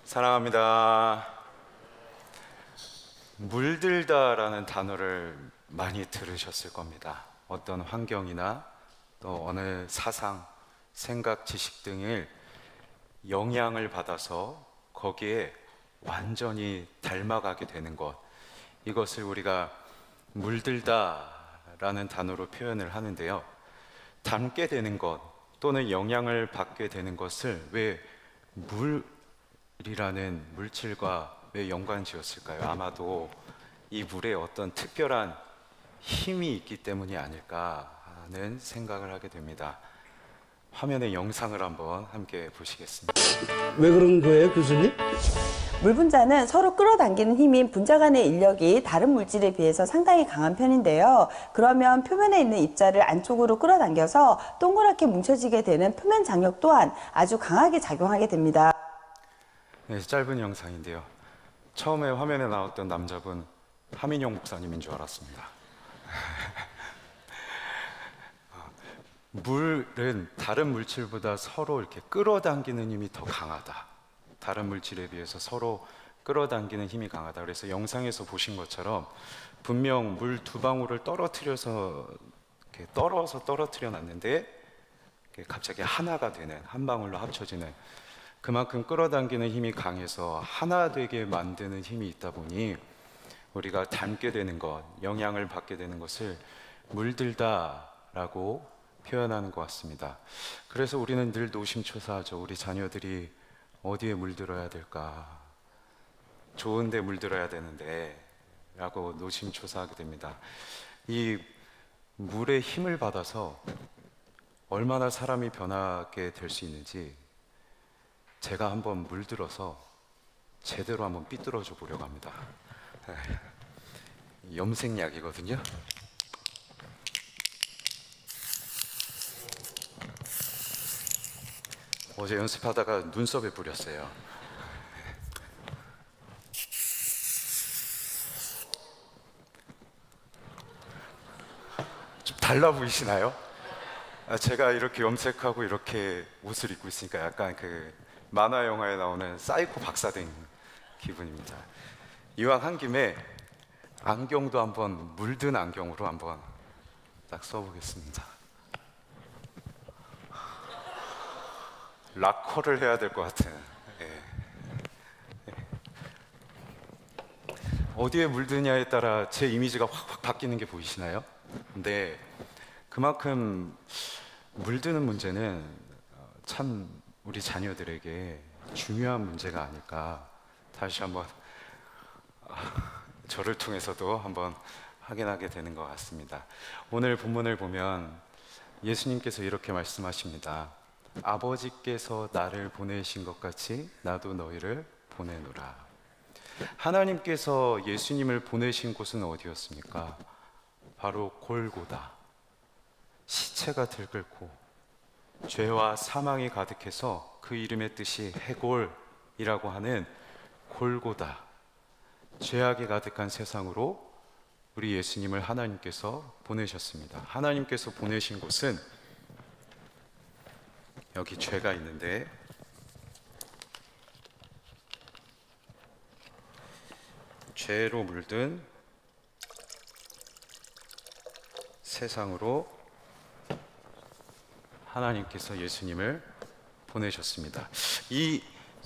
사랑합니다. 물들다라는 단어를 많이 들으셨을 겁니다. 어떤 환경이나 또 어느 사상, 생각, 지식 등을 영향을 받아서 거기에 완전히 닮아가게 되는 것, 이것을 우리가 물들다라는 단어로 표현을 하는데요. 닮게 되는 것 또는 영향을 받게 되는 것을 왜 물이라는 물질과 왜 연관 지었을까요? 아마도 이 물에 어떤 특별한 힘이 있기 때문이 아닐까 하는 생각을 하게 됩니다. 화면에 영상을 한번 함께 보시겠습니다. 왜 그런 거예요, 교수님? 물 분자는 서로 끌어당기는 힘인 분자 간의 인력이 다른 물질에 비해서 상당히 강한 편인데요. 그러면 표면에 있는 입자를 안쪽으로 끌어당겨서 동그랗게 뭉쳐지게 되는 표면 장력 또한 아주 강하게 작용하게 됩니다. 네, 짧은 영상인데요. 처음에 화면에 나왔던 남자분 하민용 목사님인 줄 알았습니다. 물은 다른 물질보다 서로 이렇게 끌어당기는 힘이 더 강하다. 다른 물질에 비해서 서로 끌어당기는 힘이 강하다. 그래서 영상에서 보신 것처럼 분명 물 두 방울을 떨어뜨려서 이렇게 떨어뜨려 놨는데 갑자기 하나가 되는, 한 방울로 합쳐지는, 그만큼 끌어당기는 힘이 강해서 하나 되게 만드는 힘이 있다 보니 우리가 닮게 되는 것, 영향을 받게 되는 것을 물들다라고 표현하는 것 같습니다. 그래서 우리는 늘 노심초사하죠. 우리 자녀들이 어디에 물들어야 될까? 좋은 데 물들어야 되는데 라고 노심초사하게 됩니다. 이 물의 힘을 받아서 얼마나 사람이 변하게 될 수 있는지 제가 한번 물들어서 제대로 한번 삐뚤어져 보려고 합니다. 염색약이거든요. 어제 연습하다가 눈썹에 뿌렸어요. 좀 달라 보이시나요? 제가 이렇게 염색하고 이렇게 옷을 입고 있으니까 약간 그 만화 영화에 나오는 사이코 박사된 기분입니다. 이왕 한 김에 안경도 한번 물든 안경으로 한번 딱 써보겠습니다. 락커를 해야 될 것 같은. 어디에 물드냐에 따라 제 이미지가 확 바뀌는 게 보이시나요? 근데 그만큼 물드는 문제는 참 우리 자녀들에게 중요한 문제가 아닐까. 다시 한번 저를 통해서도 한번 확인하게 되는 것 같습니다. 오늘 본문을 보면 예수님께서 이렇게 말씀하십니다. 아버지께서 나를 보내신 것 같이 나도 너희를 보내노라. 하나님께서 예수님을 보내신 곳은 어디였습니까? 바로 골고다. 시체가 들끓고 죄와 사망이 가득해서 그 이름의 뜻이 해골이라고 하는 골고다, 죄악이 가득한 세상으로 우리 예수님을 하나님께서 보내셨습니다. 하나님께서 보내신 곳은 여기 죄가 있는데 죄로 물든 세상으로 하나님께서 예수님을 보내셨습니다. 이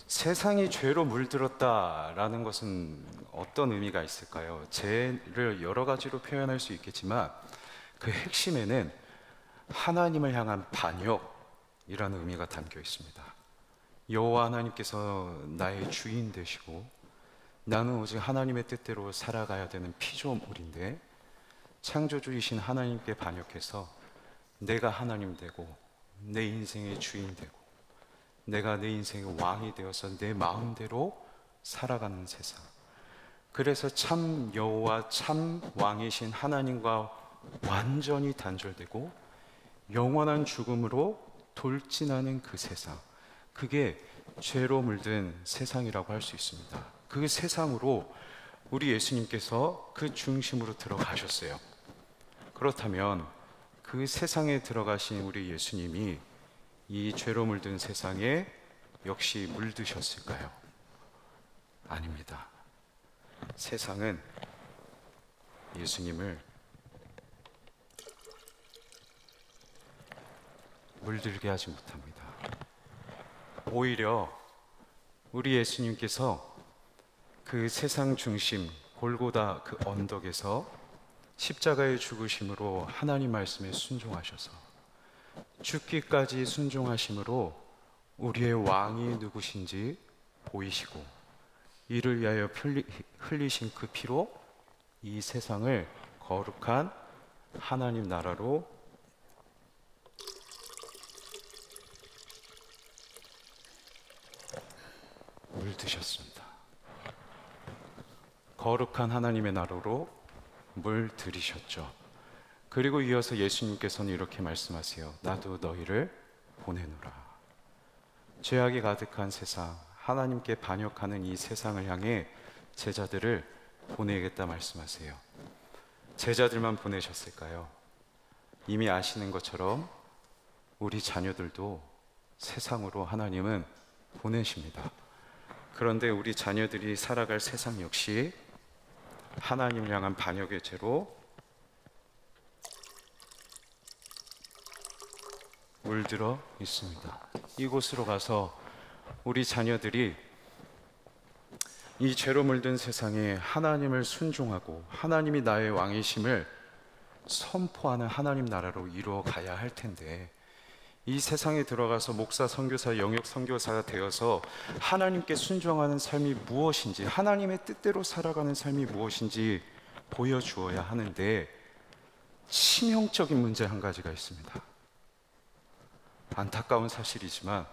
세상이 죄로 물들었다라는 것은 어떤 의미가 있을까요? 죄를 여러 가지로 표현할 수 있겠지만 그 핵심에는 하나님을 향한 반역이라는 의미가 담겨 있습니다. 여호와 하나님께서 나의 주인 되시고 나는 오직 하나님의 뜻대로 살아가야 되는 피조물인데 창조주이신 하나님께 반역해서 내가 하나님 되고 내 인생의 주인 되고 내가 내 인생의 왕이 되어서 내 마음대로 살아가는 세상. 그래서 참 여호와 참 왕이신 하나님과 완전히 단절되고 영원한 죽음으로 돌진하는 그 세상, 그게 죄로 물든 세상이라고 할 수 있습니다. 그 세상으로 우리 예수님께서 그 중심으로 들어가셨어요. 그렇다면 그 세상에 들어가신 우리 예수님이 이 죄로 물든 세상에 역시 물드셨을까요? 아닙니다. 세상은 예수님을 물들게 하지 못합니다. 오히려 우리 예수님께서 그 세상 중심 골고다 그 언덕에서 십자가의 죽으심으로 하나님 말씀에 순종하셔서 죽기까지 순종하심으로 우리의 왕이 누구신지 보이시고 이를 위하여 흘리신 그 피로 이 세상을 거룩한 하나님 나라로 물드셨습니다. 거룩한 하나님의 나라로 물들이셨죠. 그리고 이어서 예수님께서는 이렇게 말씀하세요. 나도 너희를 보내노라. 죄악이 가득한 세상, 하나님께 반역하는 이 세상을 향해 제자들을 보내겠다 말씀하세요. 제자들만 보내셨을까요? 이미 아시는 것처럼 우리 자녀들도 세상으로 하나님은 보내십니다. 그런데 우리 자녀들이 살아갈 세상 역시 하나님을 향한 반역의 죄로 물들어 있습니다. 이곳으로 가서 우리 자녀들이 이 죄로 물든 세상에 하나님을 순종하고 하나님이 나의 왕이심을 선포하는 하나님 나라로 이루어 가야 할 텐데, 이 세상에 들어가서 목사, 선교사, 영역 선교사가 되어서 하나님께 순종하는 삶이 무엇인지, 하나님의 뜻대로 살아가는 삶이 무엇인지 보여주어야 하는데, 치명적인 문제 한 가지가 있습니다. 안타까운 사실이지만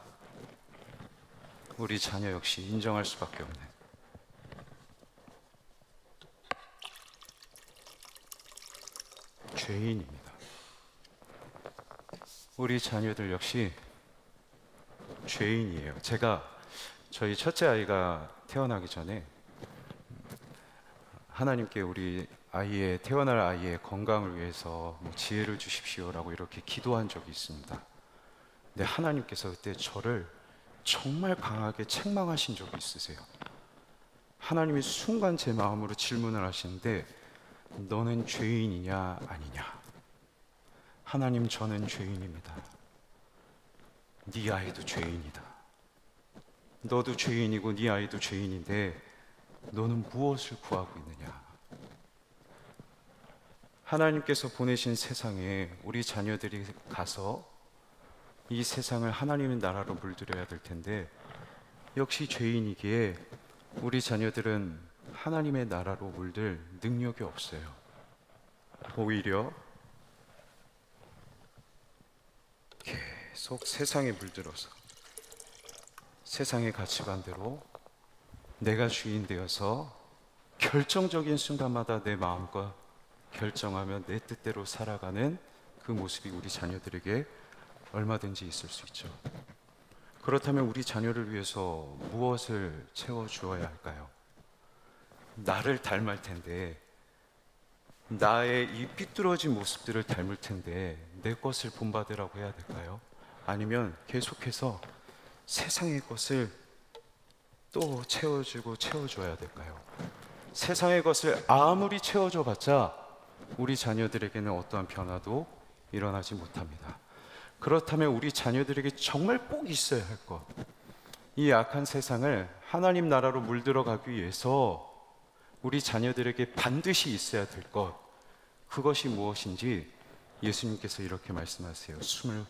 우리 자녀 역시 인정할 수밖에 없는 죄인입니다. 우리 자녀들 역시 죄인이에요. 제가 저희 첫째 아이가 태어나기 전에 하나님께 우리 아이의 태어날 아이의 건강을 위해서 지혜를 주십시오라고 이렇게 기도한 적이 있습니다. 근데 하나님께서 그때 저를 정말 강하게 책망하신 적이 있으세요. 하나님이 순간 제 마음으로 질문을 하시는데, 너는 죄인이냐 아니냐? 하나님, 저는 죄인입니다. 네 아이도 죄인이다. 너도 죄인이고 네 아이도 죄인인데 너는 무엇을 구하고 있느냐? 하나님께서 보내신 세상에 우리 자녀들이 가서 이 세상을 하나님의 나라로 물들여야 될 텐데, 역시 죄인이기에 우리 자녀들은 하나님의 나라로 물들 능력이 없어요. 오히려 계속 세상에 물들어서 세상의 가치관대로 내가 주인 되어서 결정적인 순간마다 내 마음과 결정하며 내 뜻대로 살아가는 그 모습이 우리 자녀들에게 얼마든지 있을 수 있죠. 그렇다면 우리 자녀를 위해서 무엇을 채워주어야 할까요? 나를 닮을 텐데, 나의 이 삐뚤어진 모습들을 닮을 텐데 내 것을 본받으라고 해야 될까요? 아니면 계속해서 세상의 것을 또 채워줘야 될까요? 세상의 것을 아무리 채워줘 봤자 우리 자녀들에게는 어떠한 변화도 일어나지 못합니다. 그렇다면 우리 자녀들에게 정말 꼭 있어야 할 것, 이 악한 세상을 하나님 나라로 물들어가기 위해서 우리 자녀들에게 반드시 있어야 될 것, 그것이 무엇인지 예수님께서 이렇게 말씀하세요. 숨을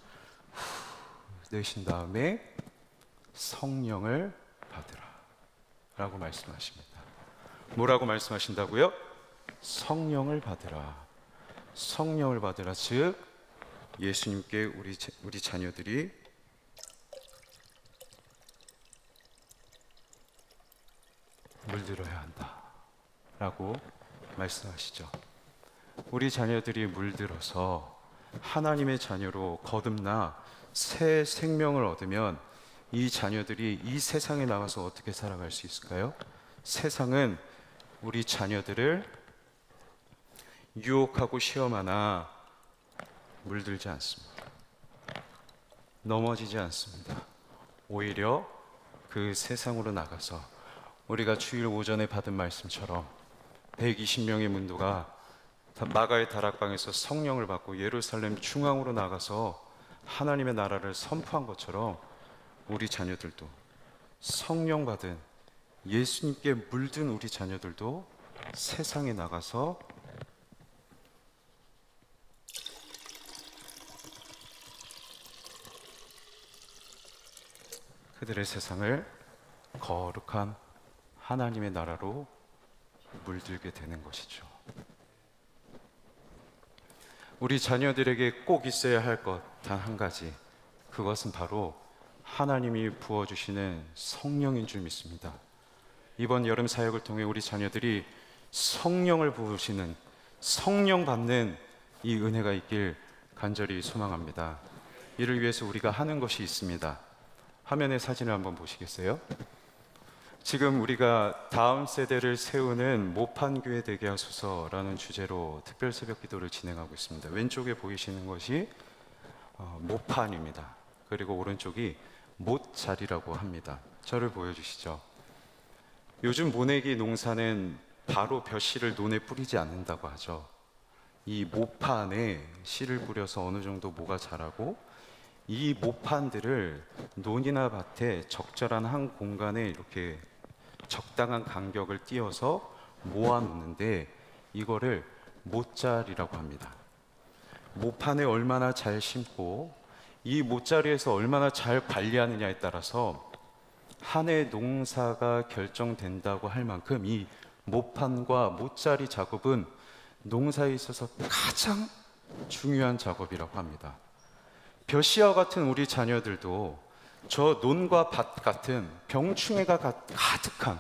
내쉰 다음에 성령을 받으라 라고 말씀하십니다. 뭐라고 말씀하신다고요? 성령을 받으라. 성령을 받으라. 즉 예수님께 우리 자녀들이 물들어야 한다 라고 말씀하시죠. 우리 자녀들이 물들어서 하나님의 자녀로 거듭나 새 생명을 얻으면 이 자녀들이 이 세상에 나가서 어떻게 살아갈 수 있을까요? 세상은 우리 자녀들을 유혹하고 시험하나 물들지 않습니다. 넘어지지 않습니다. 오히려 그 세상으로 나가서 우리가 주일 오전에 받은 말씀처럼 120명의 문도가 마가의 다락방에서 성령을 받고 예루살렘 중앙으로 나가서 하나님의 나라를 선포한 것처럼 우리 자녀들도 성령 받은 예수님께 물든 우리 자녀들도 세상에 나가서 그들의 세상을 거룩한 하나님의 나라로 물들게 되는 것이죠. 우리 자녀들에게 꼭 있어야 할 것 단 한 가지, 그것은 바로 하나님이 부어주시는 성령인 줄 믿습니다. 이번 여름 사역을 통해 우리 자녀들이 성령을 부으시는, 성령 받는 이 은혜가 있길 간절히 소망합니다. 이를 위해서 우리가 하는 것이 있습니다. 화면의 사진을 한번 보시겠어요? 지금 우리가 다음 세대를 세우는 모판교회 되게 하소서라는 주제로 특별 새벽 기도를 진행하고 있습니다. 왼쪽에 보이시는 것이 모판입니다. 그리고 오른쪽이 못자리라고 합니다. 저를 보여주시죠. 요즘 모내기 농사는 바로 벼씨를 논에 뿌리지 않는다고 하죠. 이 모판에 씨를 뿌려서 어느 정도 모가 자라고, 이 모판들을 논이나 밭에 적절한 한 공간에 이렇게 적당한 간격을 띄어서 모아놓는데 이거를 못자리라고 합니다. 모판에 얼마나 잘 심고 이 못자리에서 얼마나 잘 관리하느냐에 따라서 한 해 농사가 결정된다고 할 만큼 이 모판과 못자리 작업은 농사에 있어서 가장 중요한 작업이라고 합니다. 벼씨와 같은 우리 자녀들도 저 논과 밭 같은 병충해가 가득한,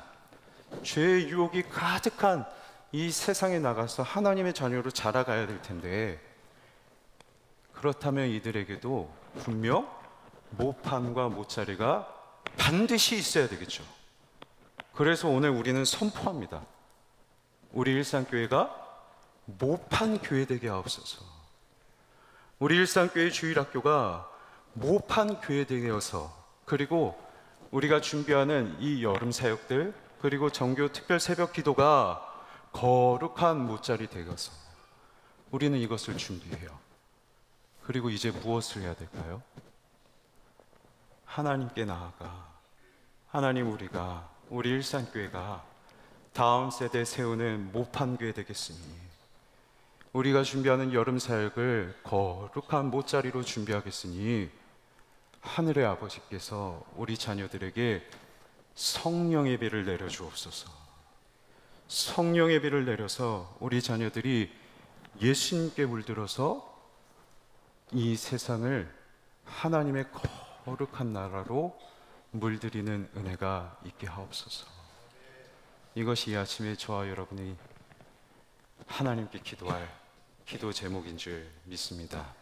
죄의 유혹이 가득한 이 세상에 나가서 하나님의 자녀로 자라가야 될 텐데, 그렇다면 이들에게도 분명 모판과 못자리가 반드시 있어야 되겠죠. 그래서 오늘 우리는 선포합니다. 우리 일산교회가 모판 교회 되게 하옵소서. 우리 일산교회 주일학교가 모판 교회 되게 하여서, 그리고 우리가 준비하는 이 여름 사역들, 그리고 정교 특별 새벽 기도가 거룩한 못자리 되게 하여서 우리는 이것을 준비해요. 그리고 이제 무엇을 해야 될까요? 하나님께 나아가, 하나님, 우리 일산교회가 다음 세대 세우는 모판교회 되겠으니 우리가 준비하는 여름 사역을 거룩한 못자리로 준비하겠으니 하늘의 아버지께서 우리 자녀들에게 성령의 비를 내려주옵소서. 성령의 비를 내려서 우리 자녀들이 예수님께 물들어서 이 세상을 하나님의 거룩한 나라로 물들이는 은혜가 있게 하옵소서. 이것이 이 아침에 저와 여러분이 하나님께 기도할 기도 제목인 줄 믿습니다.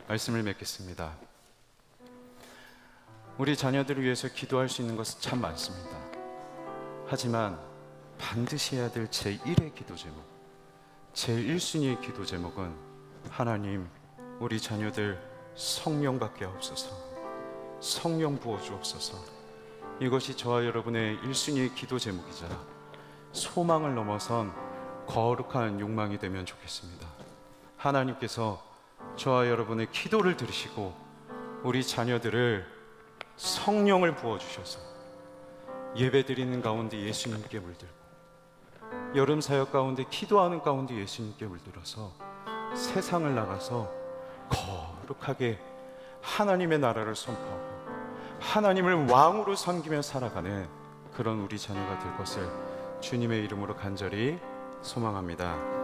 말씀을 맺겠습니다. 우리 자녀들을 위해서 기도할 수 있는 것은 참 많습니다. 하지만 반드시 해야 될 제1의 기도 제목, 제1순위의 기도 제목은 하나님, 우리 자녀들 성령 받게 하옵소서. 성령 부어주옵소서. 이것이 저와 여러분의 1순위의 기도 제목이자 소망을 넘어선 거룩한 욕망이 되면 좋겠습니다. 하나님께서 저와 여러분의 기도를 들으시고 우리 자녀들을 성령을 부어주셔서 예배드리는 가운데 예수님께 물들고, 여름 사역 가운데 기도하는 가운데 예수님께 물들어서 세상을 나가서 거룩하게 하나님의 나라를 선포하고 하나님을 왕으로 섬기며 살아가는 그런 우리 자녀가 될 것을 주님의 이름으로 간절히 소망합니다.